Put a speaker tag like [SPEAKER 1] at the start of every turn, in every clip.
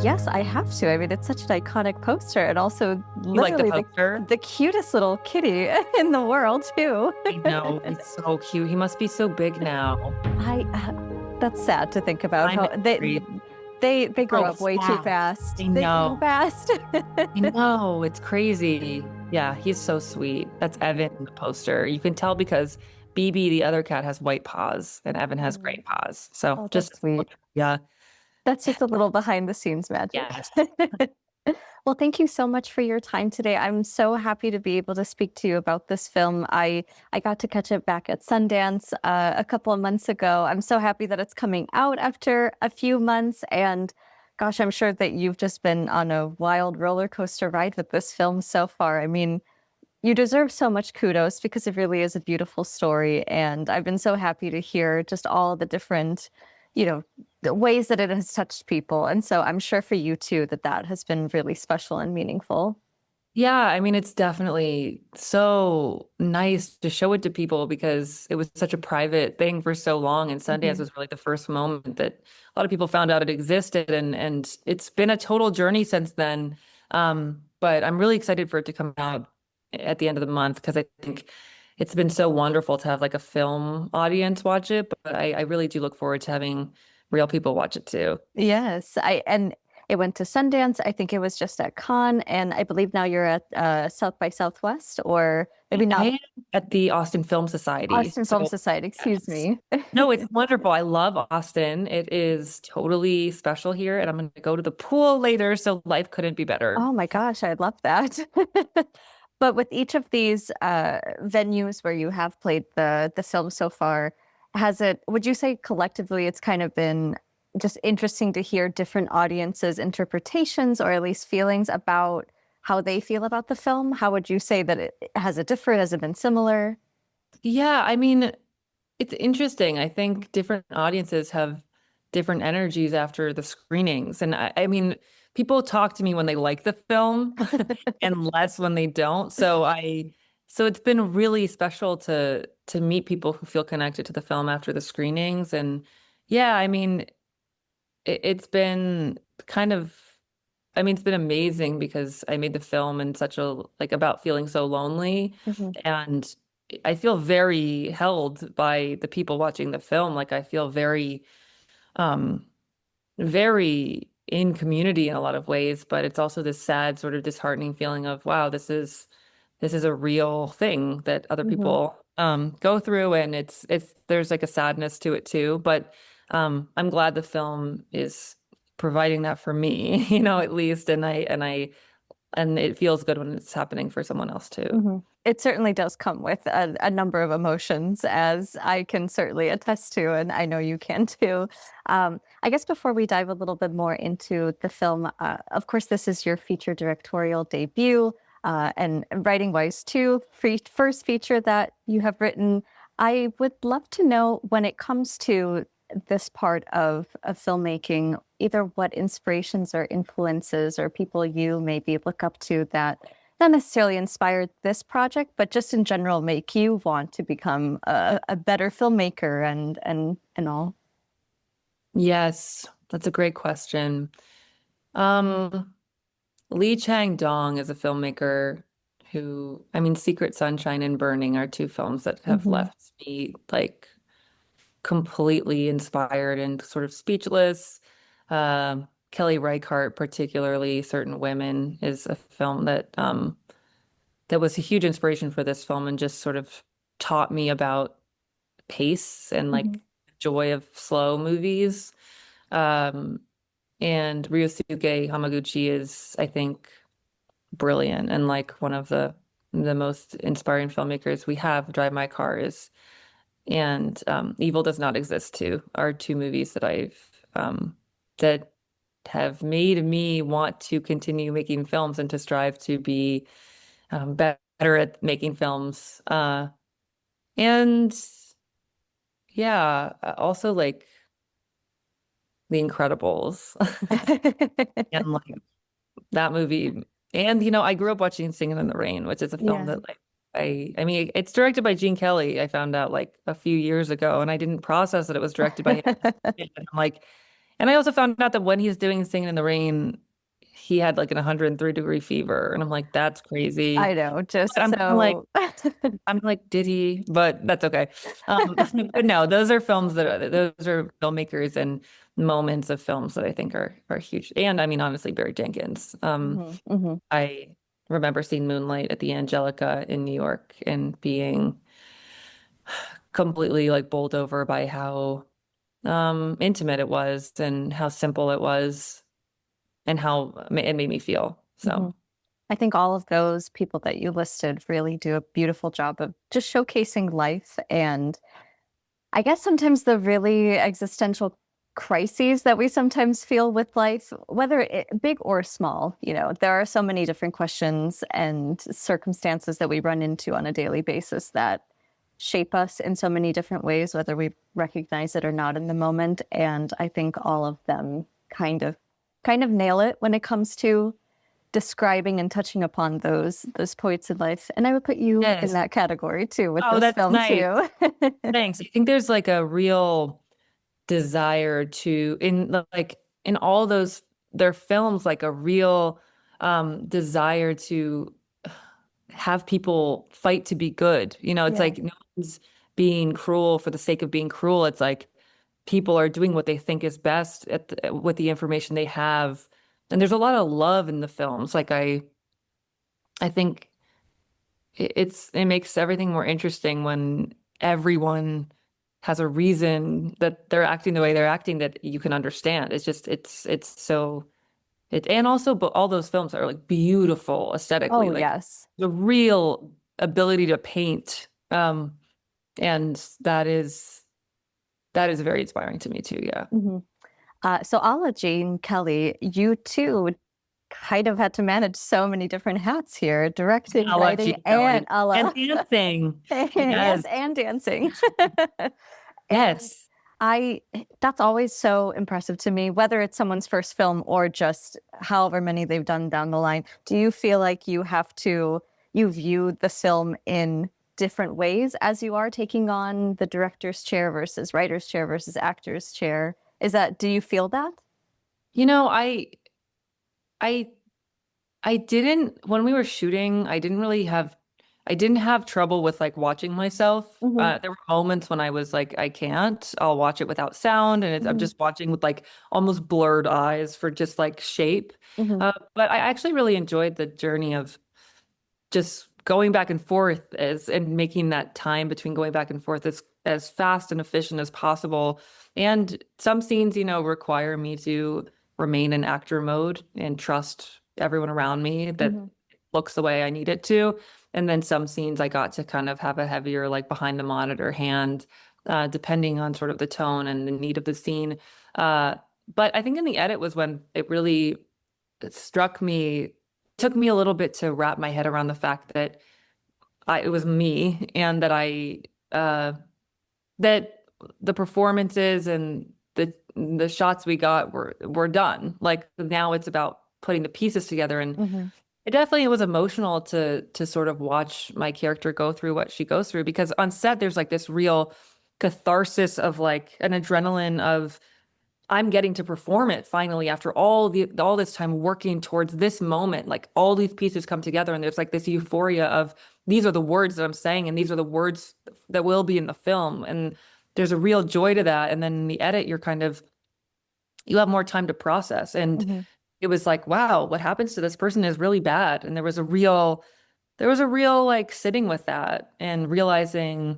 [SPEAKER 1] Yes, I have to. I mean, it's such an iconic poster, and also
[SPEAKER 2] You like the
[SPEAKER 1] literally
[SPEAKER 2] poster?
[SPEAKER 1] the cutest little kitty in the world too.
[SPEAKER 2] I know, he's so cute. He must be so big now.
[SPEAKER 1] I That's sad to think about
[SPEAKER 2] I'm
[SPEAKER 1] how
[SPEAKER 2] agreed.
[SPEAKER 1] they grow
[SPEAKER 2] Oh,
[SPEAKER 1] up way too
[SPEAKER 2] fast. I
[SPEAKER 1] fast. They grow
[SPEAKER 2] know.
[SPEAKER 1] fast.
[SPEAKER 2] I know. It's crazy. Yeah, he's so sweet. That's Evan in the poster. You can tell because BB, the other cat, has white paws and Evan has gray
[SPEAKER 1] Mm.
[SPEAKER 2] paws. So
[SPEAKER 1] Oh,
[SPEAKER 2] just,
[SPEAKER 1] that's sweet.
[SPEAKER 2] yeah.
[SPEAKER 1] That's just a little behind the scenes magic.
[SPEAKER 2] Yes.
[SPEAKER 1] Well, thank you so much for your time today. I'm so happy to be able to speak to you about this film. I got to catch it back at Sundance a couple of months ago. I'm so happy that it's coming out after a few months. And gosh, I'm sure that you've just been on a wild roller coaster ride with this film so far. I mean, you deserve so much kudos because it really is a beautiful story. And I've been so happy to hear just all the different, the ways that it has touched people. And so I'm sure for you too that that has been really special and meaningful.
[SPEAKER 2] Yeah, I mean, it's definitely so nice to show it to people because it was such a private thing for so long. And Sundance
[SPEAKER 1] Mhm.
[SPEAKER 2] was really the first moment that a lot of people found out it existed. And it's been a total journey since then. But I'm really excited for it to come out at the end of the month because I think it's been so wonderful to have like a film audience watch it. But I really do look forward to having real people watch it too.
[SPEAKER 1] Yes, I and it went to Sundance. I think it was just at Cannes, and I believe now you're at South by Southwest, or maybe
[SPEAKER 2] I
[SPEAKER 1] not.
[SPEAKER 2] am at the Austin Film Society.
[SPEAKER 1] Austin Film
[SPEAKER 2] So
[SPEAKER 1] Society, excuse
[SPEAKER 2] yes.
[SPEAKER 1] me.
[SPEAKER 2] No, it's wonderful. I love Austin. It is totally special here, and I'm going to go to the pool later, so life couldn't be better.
[SPEAKER 1] Oh my gosh, I love that. But with each of these venues where you have played the film so far, would you say collectively it's kind of been just interesting to hear different audiences' interpretations or at least feelings about how they feel about the film? How would you say that it has it differed? Has it been similar?
[SPEAKER 2] Yeah, I mean, it's interesting. I think different audiences have different energies after the screenings. And I mean, people talk to me when they like the film and less when they don't. So it's been really special to meet people who feel connected to the film after the screenings. And yeah, I mean, it's been kind of, I mean, it's been amazing because I made the film in such a, like, about feeling so lonely.
[SPEAKER 1] Mhm.
[SPEAKER 2] And I feel very held by the people watching the film. Like, I feel um, very in community in a lot of ways, but it's also this sad, sort of disheartening feeling of, wow, this is a real thing that other
[SPEAKER 1] Mhm.
[SPEAKER 2] people go through, and there's like a sadness to it too. But I'm glad the film is providing that for me, at least, and it feels good when it's happening for someone else too.
[SPEAKER 1] Mhm. It certainly does come with a number of emotions, as I can certainly attest to, and I know you can too. I guess before we dive a little bit more into the film, of course, this is your feature directorial debut, and writing wise too, first feature that you have written. I would love to know when it comes to this part of filmmaking, either what inspirations or influences or people you maybe look up to that not necessarily inspired this project, but just in general make you want to become a better filmmaker and all.
[SPEAKER 2] Yes, that's a great question. Um, Lee Chang-dong is a filmmaker who, I mean, Secret Sunshine and Burning are two films that have
[SPEAKER 1] Mhm.
[SPEAKER 2] left me like completely inspired and sort of speechless. Kelly Reichardt, particularly Certain Women, is a film that was a huge inspiration for this film and just sort of taught me about pace and
[SPEAKER 1] Mhm.
[SPEAKER 2] like joy of slow movies. Um, and Ryosuke Hamaguchi is, I think, brilliant and like one of the most inspiring filmmakers we have. Drive My Car is, and Evil Does Not Exist too are two movies that have made me want to continue making films and to strive to be better at making films. And yeah, also like The Incredibles and like that movie. And I grew up watching Singing in the Rain, which is a film
[SPEAKER 1] Yeah.
[SPEAKER 2] that like I mean it's directed by Gene Kelly. I found out like a few years ago, and I didn't process that it was directed by him. And I'm like, And I also found out that when he's doing Singing in the Rain, he had like an 103-degree fever. And I'm like, that's crazy.
[SPEAKER 1] I know,
[SPEAKER 2] But
[SPEAKER 1] just
[SPEAKER 2] I'm kind of like,
[SPEAKER 1] so
[SPEAKER 2] did he? But that's okay. But no, those are films those are filmmakers and moments of films that I think are huge. And I mean, honestly, Barry Jenkins.
[SPEAKER 1] Mhm, mhm.
[SPEAKER 2] I remember seeing Moonlight at the Angelica in New York and being completely like bowled over by how intimate it was and how simple it was and how it made me feel. So
[SPEAKER 1] Mhm. I think all of those people that you listed really do a beautiful job of just showcasing life and I guess sometimes the really existential crises that we sometimes feel with life, whether big or small, there are so many different questions and circumstances that we run into on a daily basis that shape us in so many different ways, whether we recognize it or not in the moment. And I think all of them kind of nail it when it comes to describing and touching upon those points in life. And I would put you in
[SPEAKER 2] yes.
[SPEAKER 1] that category too with
[SPEAKER 2] Oh,
[SPEAKER 1] this
[SPEAKER 2] that's
[SPEAKER 1] film
[SPEAKER 2] nice.
[SPEAKER 1] too.
[SPEAKER 2] Thanks. I think there's like a real desire to in all those their films like a real desire to have people fight to be good. It's
[SPEAKER 1] Yeah.
[SPEAKER 2] like no one's being cruel for the sake of being cruel. It's like people are doing what they think is best with the information they have. And there's a lot of love in the films. Like I think it makes everything more interesting when everyone has a reason that they're acting the way they're acting that you can understand. It's just it's so it and also but all those films are like beautiful aesthetically,
[SPEAKER 1] Oh,
[SPEAKER 2] like
[SPEAKER 1] yes.
[SPEAKER 2] the real ability to paint. And that is very inspiring to me too. Yeah.
[SPEAKER 1] Mhm. So a la Jane Kelly, you too kind of had to manage so many different hats here, directing,
[SPEAKER 2] I like
[SPEAKER 1] writing,
[SPEAKER 2] Gene
[SPEAKER 1] and
[SPEAKER 2] Kelly and dancing. Yes.
[SPEAKER 1] yes, and dancing. And
[SPEAKER 2] Yes.
[SPEAKER 1] I that's always so impressive to me, whether it's someone's first film or just however many they've done down the line. Do you feel like you view the film in different ways as you are taking on the director's chair versus writer's chair versus actor's chair? Do you feel that?
[SPEAKER 2] You know, I I didn't when we were shooting, I didn't have trouble with like watching myself.
[SPEAKER 1] Hmm.
[SPEAKER 2] There were moments when I was like, I can't. I'll watch it without sound, and I'm
[SPEAKER 1] Hmm.
[SPEAKER 2] just watching with like almost blurred eyes for just like shape.
[SPEAKER 1] Hmm.
[SPEAKER 2] But I actually really enjoyed the journey of just going back and forth as and making that time between going back and forth as fast and efficient as possible. And some scenes, require me to remain in actor mode and trust everyone around me that
[SPEAKER 1] Hmm.
[SPEAKER 2] looks the way I need it to. And then some scenes I got to kind of have a heavier, like behind the monitor hand, depending on sort of the tone and the need of the scene. But I think in the edit was when it struck me, took me a little bit to wrap my head around the fact that it was me and uh, that the performances and the shots we got were done. Like now it's about putting the pieces together, and
[SPEAKER 1] Hmm.
[SPEAKER 2] it definitely was emotional to sort of watch my character go through what she goes through because on set there's like this real catharsis of like an adrenaline of I'm getting to perform it finally after all this time working towards this moment. Like all these pieces come together and there's like this euphoria of these are the words that I'm saying and these are the words that will be in the film. And there's a real joy to that. And then in the edit, you have more time to process. And
[SPEAKER 1] Hmm.
[SPEAKER 2] it was like, wow, what happens to this person is really bad. And there was a real like sitting with that and realizing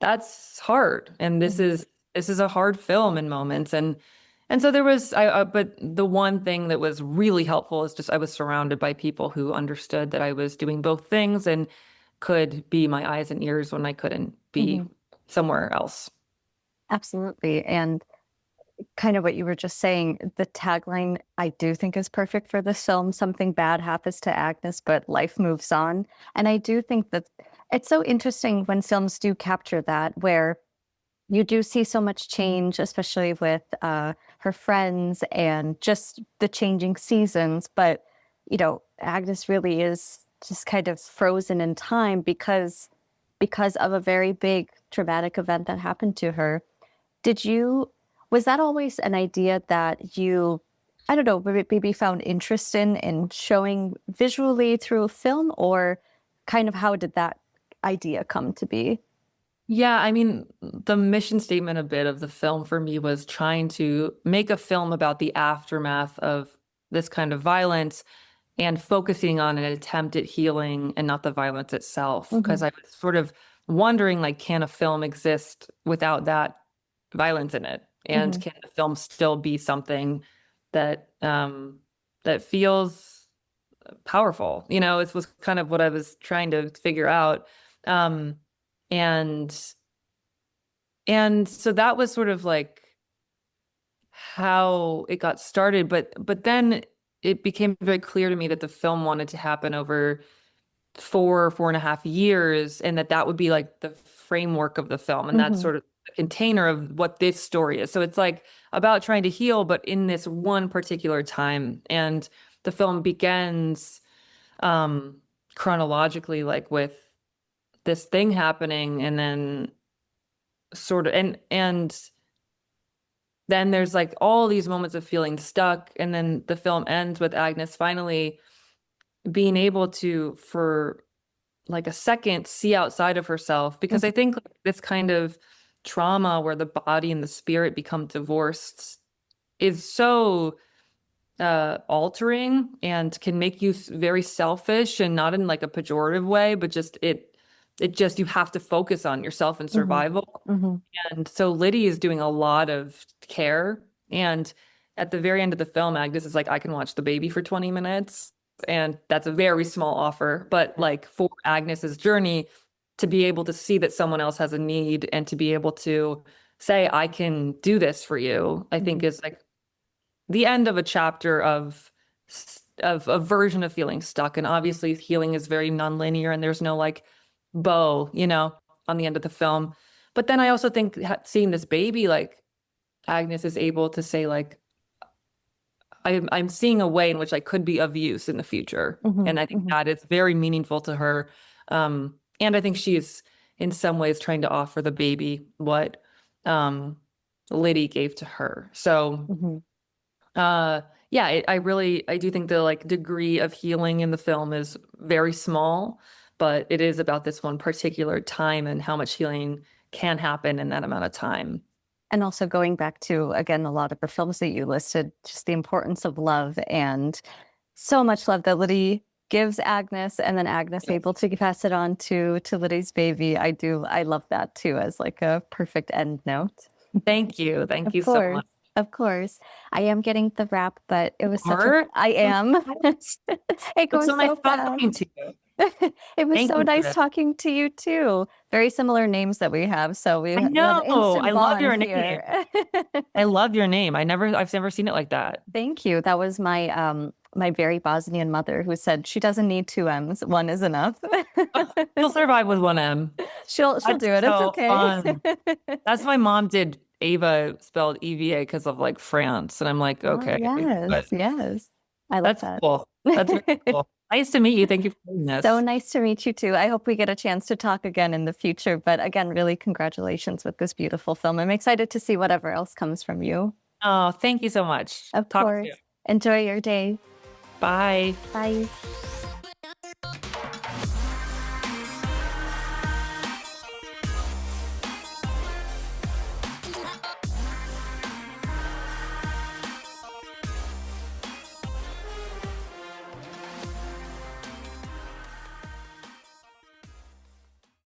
[SPEAKER 2] that's hard. And
[SPEAKER 1] Hmm.
[SPEAKER 2] this is a hard film in moments. And so there was but the one thing that was really helpful is just I was surrounded by people who understood that I was doing both things and could be my eyes and ears when I couldn't be
[SPEAKER 1] Hmm.
[SPEAKER 2] somewhere else.
[SPEAKER 1] Absolutely. And kind of what you were just saying, the tagline I do think is perfect for this film. Something bad happens to Agnes, but life moves on. And I do think that it's so interesting when films do capture that, where you do see so much change, especially with her friends and just the changing seasons. But, Agnes really is just kind of frozen in time because of a very big traumatic event that happened to her. Did you Was that always an idea that you, I don't know, maybe found interest in showing visually through a film, or kind of how did that idea come to be?
[SPEAKER 2] Yeah, I mean, the mission statement a bit of the film for me was trying to make a film about the aftermath of this kind of violence and focusing on an attempt at healing and not the violence itself.
[SPEAKER 1] Hmm.
[SPEAKER 2] Because I was sort of wondering, like, can a film exist without that violence in it? And
[SPEAKER 1] Hmm.
[SPEAKER 2] can the film still be something that that feels powerful? You know, it was kind of what I was trying to figure out. Um, and and so that was sort of like how it got started. But then it became very clear to me that the film wanted to happen over 4.5 years, and that would be like the framework of the film, and that's
[SPEAKER 1] Hmm.
[SPEAKER 2] sort of the container of what this story is. So it's like about trying to heal, but in this one particular time. And the film begins um chronologically, like with this thing happening, and then sort of and then there's like all these moments of feeling stuck, and then the film ends with Agnes finally being able to, for like a second, see outside of herself. Because I think like, this kind of trauma where the body and the spirit become divorced is so altering and can make you very selfish, and not in like a pejorative way, but just it just, you have to focus on yourself and
[SPEAKER 1] Hmm.
[SPEAKER 2] survival.
[SPEAKER 1] Hmm.
[SPEAKER 2] And so Liddy is doing a lot of care. And at the very end of the film, Agnes is like, I can watch the baby for 20 minutes. And that's a very small offer. But like for Agnes's journey, to be able to see that someone else has a need and to be able to say, I can do this for you, I think
[SPEAKER 1] Hmm.
[SPEAKER 2] is like the end of a chapter of a version of feeling stuck. And obviously healing is very nonlinear, and there's no like bow, you know, on the end of the film. But then I also think seeing this baby, like Agnes is able to say like, I'm seeing a way in which I could be of use in the future.
[SPEAKER 1] Hmm.
[SPEAKER 2] And I think
[SPEAKER 1] Hmm.
[SPEAKER 2] that is very meaningful to her. And I think she's in some ways trying to offer the baby what um Liddy gave to her. So
[SPEAKER 1] Hmm.
[SPEAKER 2] uh yeah, I do think the like degree of healing in the film is very small, but it is about this one particular time and how much healing can happen in that amount of time.
[SPEAKER 1] And also going back to, again, a lot of the films that you listed, just the importance of love, and so much love that Liddy gives Agnes, and then Agnes
[SPEAKER 2] Yes.
[SPEAKER 1] able to pass it on to Liddy's baby. I love that too as like a perfect end note.
[SPEAKER 2] Thank you. Thank
[SPEAKER 1] Of
[SPEAKER 2] you so
[SPEAKER 1] course.
[SPEAKER 2] much.
[SPEAKER 1] Of course. I am getting the wrap, but it was such a,
[SPEAKER 2] Art,
[SPEAKER 1] I am. It
[SPEAKER 2] it's so
[SPEAKER 1] goes
[SPEAKER 2] nice
[SPEAKER 1] so
[SPEAKER 2] talking
[SPEAKER 1] fast.
[SPEAKER 2] to you.
[SPEAKER 1] It was
[SPEAKER 2] Thank
[SPEAKER 1] so
[SPEAKER 2] you for
[SPEAKER 1] nice
[SPEAKER 2] this.
[SPEAKER 1] talking to you too. Very similar names that we have, so we
[SPEAKER 2] I
[SPEAKER 1] have an
[SPEAKER 2] know. I
[SPEAKER 1] instant
[SPEAKER 2] love
[SPEAKER 1] bond
[SPEAKER 2] your name.
[SPEAKER 1] here.
[SPEAKER 2] I love your name. I've never seen it like that.
[SPEAKER 1] Thank you. That was my very Bosnian mother who said she doesn't need two M's. One is enough.
[SPEAKER 2] You'll survive with one M.
[SPEAKER 1] She'll
[SPEAKER 2] That's
[SPEAKER 1] do it. It's
[SPEAKER 2] so
[SPEAKER 1] okay.
[SPEAKER 2] fun. That's why mom did Ava spelled EVA because of like France. And I'm like,
[SPEAKER 1] Oh,
[SPEAKER 2] okay,
[SPEAKER 1] yes,
[SPEAKER 2] but
[SPEAKER 1] yes. I love
[SPEAKER 2] that's
[SPEAKER 1] that.
[SPEAKER 2] cool. That's very cool. Nice to meet you. Thank you for doing
[SPEAKER 1] So
[SPEAKER 2] this.
[SPEAKER 1] nice to meet you too. I hope we get a chance to talk again in the future. But again, really congratulations with this beautiful film. I'm excited to see whatever else comes from you.
[SPEAKER 2] Oh, thank you so much.
[SPEAKER 1] Of
[SPEAKER 2] Talk soon.
[SPEAKER 1] course. Enjoy your day.
[SPEAKER 2] Bye.
[SPEAKER 1] Bye.